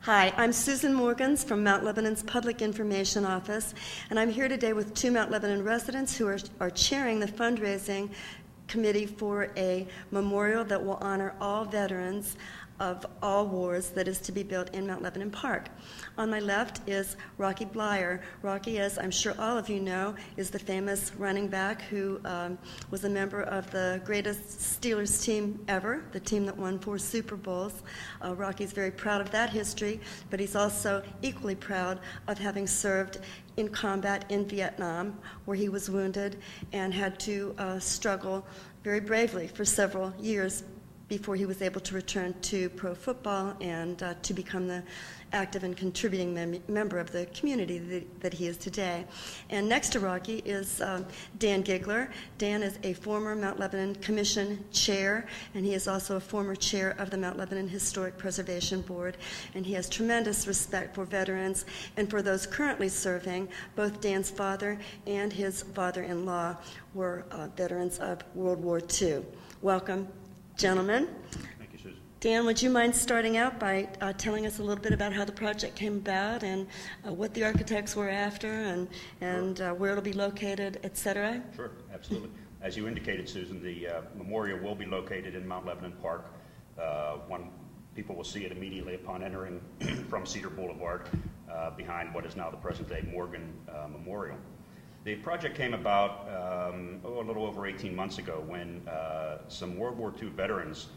Hi, I'm Susan Morgans from Mount Lebanon's Public Information Office, and I'm here today with two Mount Lebanon residents who are chairing the fundraising committee for a memorial that will honor all veterans of all wars that is to be built in Mount Lebanon Park. On my left is Rocky Bleier. Rocky, as I'm sure all of you know, is the famous running back who was a member of the greatest Steelers team ever, the team that won 4 Super Bowls. Rocky's very proud of that history, but he's also equally proud of having served in combat in Vietnam, where he was wounded and had to struggle very bravely for several years before he was able to return to pro football and to become the active and contributing member of the community that he is today. And next to Rocky is Dan Gigler. Dan is a former Mount Lebanon Commission chair, and he is also a former chair of the Mount Lebanon Historic Preservation Board. And he has tremendous respect for veterans and for those currently serving. Both Dan's father and his father-in-law were veterans of World War II. Welcome, gentlemen. Thank you, Susan. Dan, would you mind starting out by telling us a little bit about how the project came about and what the architects were after and Sure. where it'll be located, et cetera? Sure, absolutely. As you indicated, Susan, the memorial will be located in Mount Lebanon Park. People will see it immediately upon entering from Cedar Boulevard behind what is now the present-day Morgan Memorial. The project came about a little over 18 months ago when some World War II veterans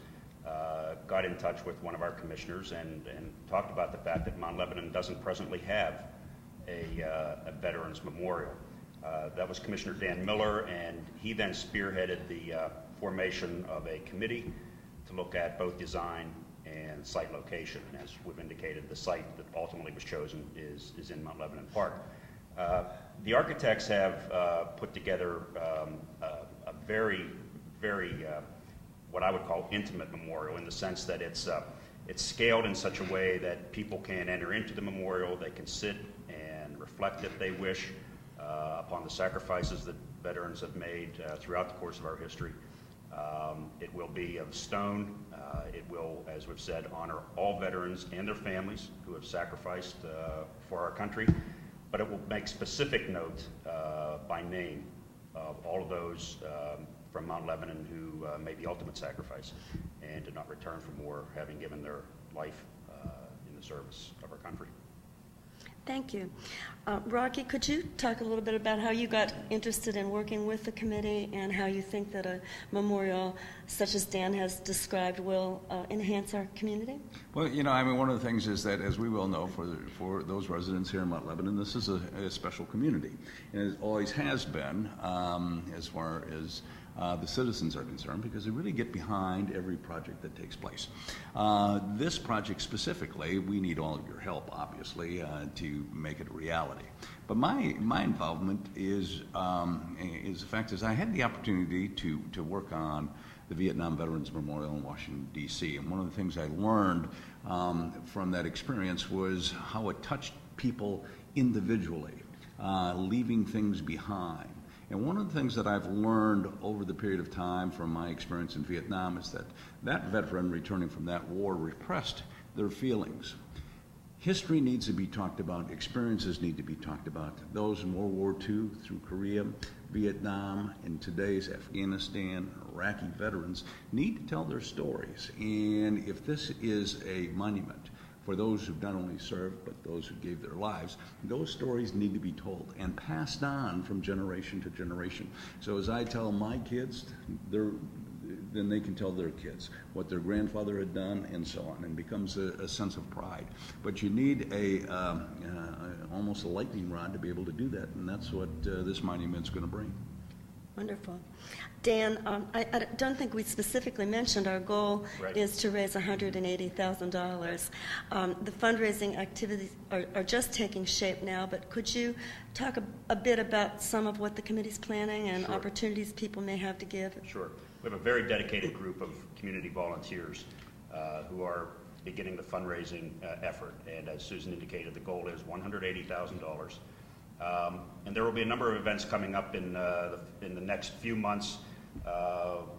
got in touch with one of our commissioners and talked about the fact that Mount Lebanon doesn't presently have a veterans memorial. That was Commissioner Dan Miller, and he then spearheaded the formation of a committee to look at both design and site location. And as we've indicated, the site that ultimately was chosen is in Mount Lebanon Park. The architects have put together a very, very, what I would call intimate memorial, in the sense that it's scaled in such a way that people can enter into the memorial, they can sit and reflect if they wish upon the sacrifices that veterans have made throughout the course of our history. It will be of stone. It will, as we've said, honor all veterans and their families who have sacrificed for our country. But it will make specific note by name of all of those from Mount Lebanon who made the ultimate sacrifice and did not return for war, having given their life in the service of our country. Thank you. Rocky, could you talk a little bit about how you got interested in working with the committee and how you think that a memorial such as Dan has described will enhance our community? Well, you know, I mean, one of the things is that, as we well know, for those residents here in Mount Lebanon, this is a special community, and it always has been as far as the citizens are concerned, because they really get behind every project that takes place. This project specifically, we need all of your help, obviously, to make it a reality. But my involvement is the fact is I had the opportunity to work on the Vietnam Veterans Memorial in Washington, D.C. And one of the things I learned from that experience was how it touched people individually, leaving things behind. And one of the things that I've learned over the period of time from my experience in Vietnam is that that veteran returning from that war repressed their feelings. History needs to be talked about, experiences need to be talked about. Those in World War II, through Korea, Vietnam, and today's Afghanistan, Iraqi veterans need to tell their stories. And if this is a monument for those who've not only served, but those who gave their lives, those stories need to be told and passed on from generation to generation. So as I tell my kids, then they can tell their kids what their grandfather had done and so on, and becomes a sense of pride. But you need almost a lightning rod to be able to do that, and that's what this monument's going to bring. Wonderful. Dan, I don't think we specifically mentioned our goal is to raise $180,000. The fundraising activities are just taking shape now, but could you talk a bit about some of what the committee's planning and opportunities people may have to give? Sure. We have a very dedicated group of community volunteers who are beginning the fundraising effort, and as Susan indicated, the goal is $180,000. And there will be a number of events coming up in the next few months.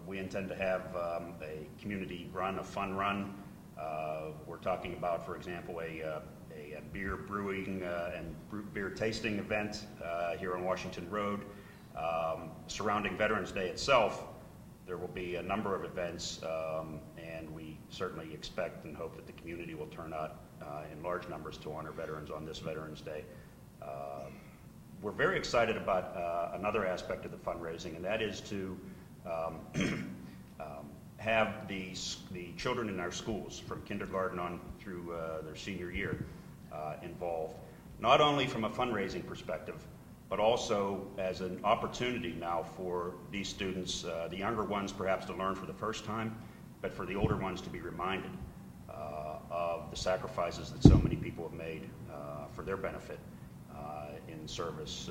We intend to have a community run, a fun run, We're talking about, for example, a beer brewing and beer tasting event here on Washington Road. Surrounding Veterans Day itself, there will be a number of events, and we certainly expect and hope that the community will turn out in large numbers to honor veterans on this Veterans Day. We're very excited about another aspect of the fundraising, and that is to have the children in our schools from kindergarten on through their senior year involved, not only from a fundraising perspective, but also as an opportunity now for these students, the younger ones perhaps to learn for the first time, but for the older ones to be reminded of the sacrifices that so many people have made for their benefit in service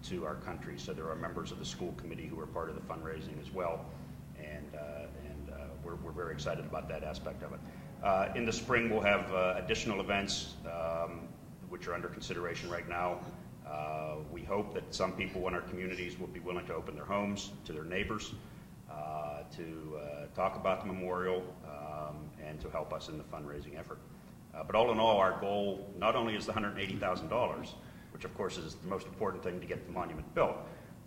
to our country. So there are members of the school committee who are part of the fundraising as well, and we're very excited about that aspect of it. In the spring, we'll have additional events which are under consideration right now. We hope that some people in our communities will be willing to open their homes to their neighbors to talk about the memorial and to help us in the fundraising effort. But all in all, our goal not only is the $180,000, which of course is the most important thing to get the monument built,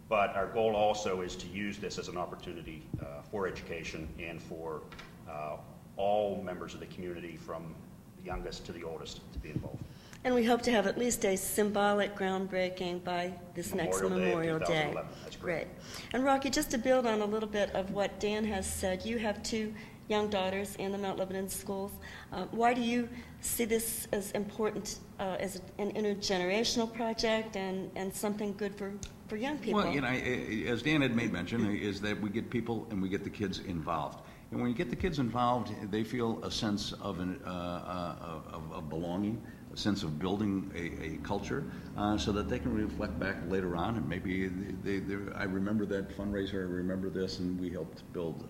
but our goal also is to use this as an opportunity for education and for all members of the community, from the youngest to the oldest, to be involved. And we hope to have at least a symbolic groundbreaking by this next Memorial Day. That's great. And Rocky, just to build on a little bit of what Dan has said, you have two young daughters in the Mount Lebanon schools. Why do you see this as important as an intergenerational project and something good for young people? Well, as Dan had made mention, is that we get people and we get the kids involved. And when you get the kids involved, they feel a sense of belonging, a sense of building a culture, so that they can reflect back later on, and maybe I remember that fundraiser, I remember this, and we helped build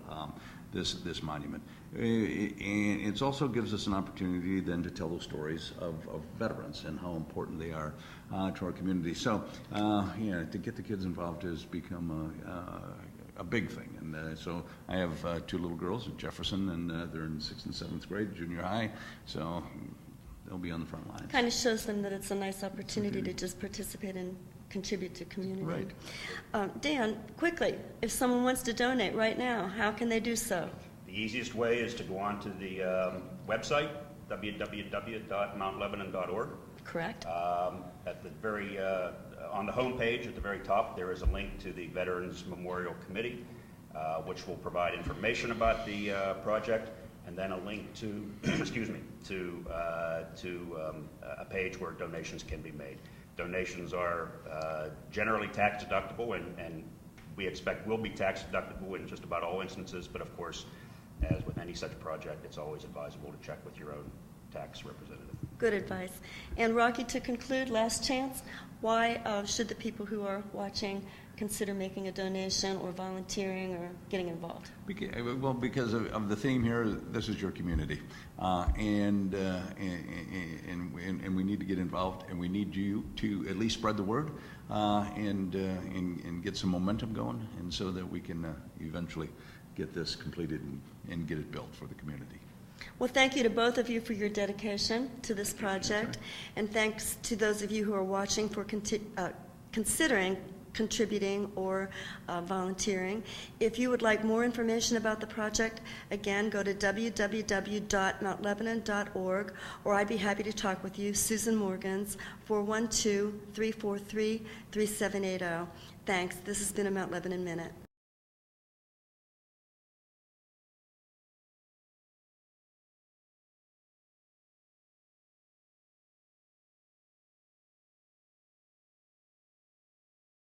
this monument. And it also gives us an opportunity then to tell those stories of veterans and how important they are to our community. So, to get the kids involved has become a big thing. And so I have two little girls at Jefferson, and they're in 6th and 7th grade, junior high, so they'll be on the front lines. Kind of shows them that it's a nice opportunity to just participate and contribute to community. Right. Dan, quickly, if someone wants to donate right now, how can they do so? The easiest way is to go on to the website, www.mountlebanon.org. Correct. At the very on the home page at the very top, there is a link to the Veterans Memorial Committee, which will provide information about the project, and then a link to to a page where donations can be made. Donations are generally tax deductible, and we expect will be tax deductible in just about all instances, but of course, as with any such project, it's always advisable to check with your own tax representative. Good advice. And Rocky, to conclude, last chance, why should the people who are watching consider making a donation or volunteering or getting involved? Because of the theme here, this is your community, and we need to get involved, and we need you to at least spread the word and get some momentum going, and so that we can eventually get this completed and get it built for the community. Well, thank you to both of you for your dedication to this project, and thanks to those of you who are watching for considering contributing or volunteering. If you would like more information about the project, again, go to www.mountlebanon.org, or I'd be happy to talk with you, Susan Morgans, 412-343-3780. Thanks. This has been a Mount Lebanon Minute.